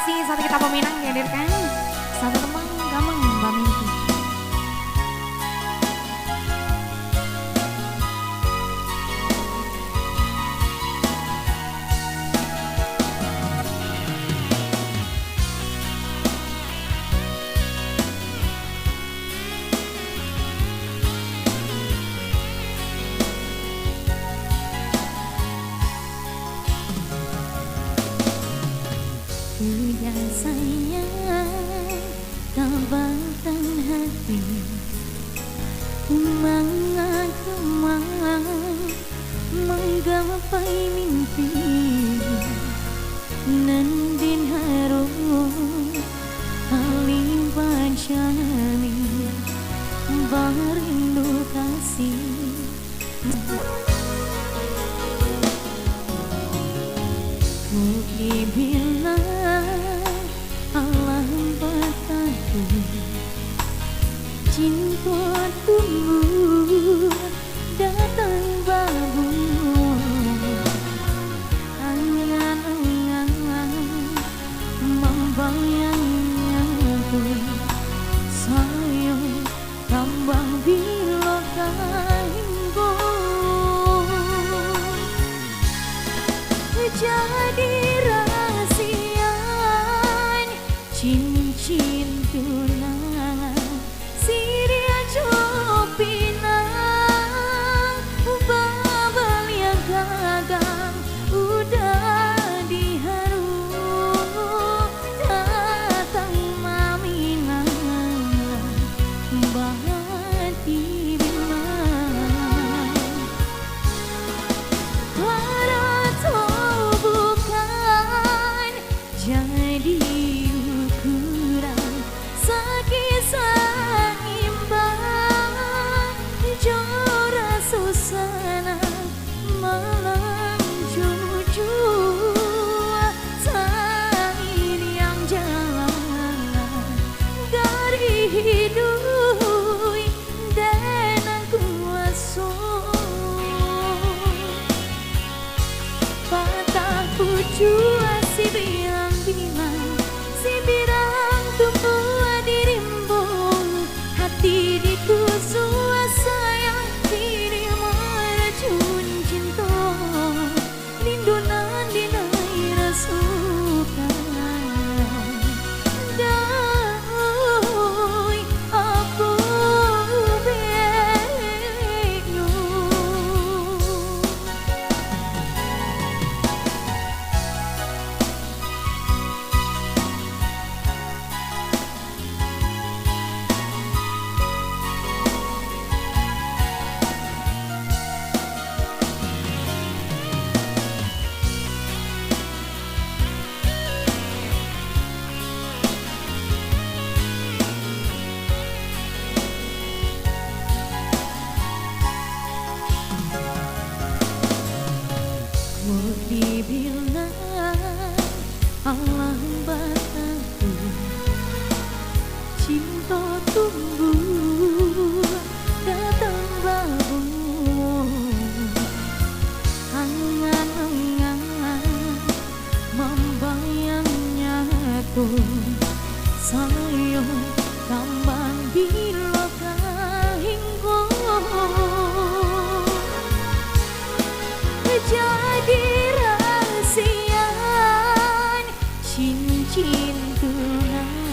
kasih satu kita peminang dihadirkan. Satu teman gampang Mbak Minty. Udah sayang, kabarkan hati Kemang-kemang menggapai mimpi Nandin harum Halimpan syali Barindu kasih Mungkin bilang Allah berkatu Cinta tumbuh datang babu Angan-angan membayangnya pun Sayang tambang bila kaimbo Jadi rahasian cincin tunangan Siria jopinang babal yang gagang udah diharu datang maminang bahati bilang jadi ukuran sekisah imbang jora susana malam jujur sain yang jalan dari hidup dan aku patah pucua si bilang si birang tumbuh dirimbung hati ditusuk sayang diri meracun cinta lindunan dinai rasukan dahoi aku bingung dibilang Allah berkatu cinta tumbuh datang babu angan-angan membayangnya pun sayang tambah bila kahinggo jadi rahasian cincin tunangan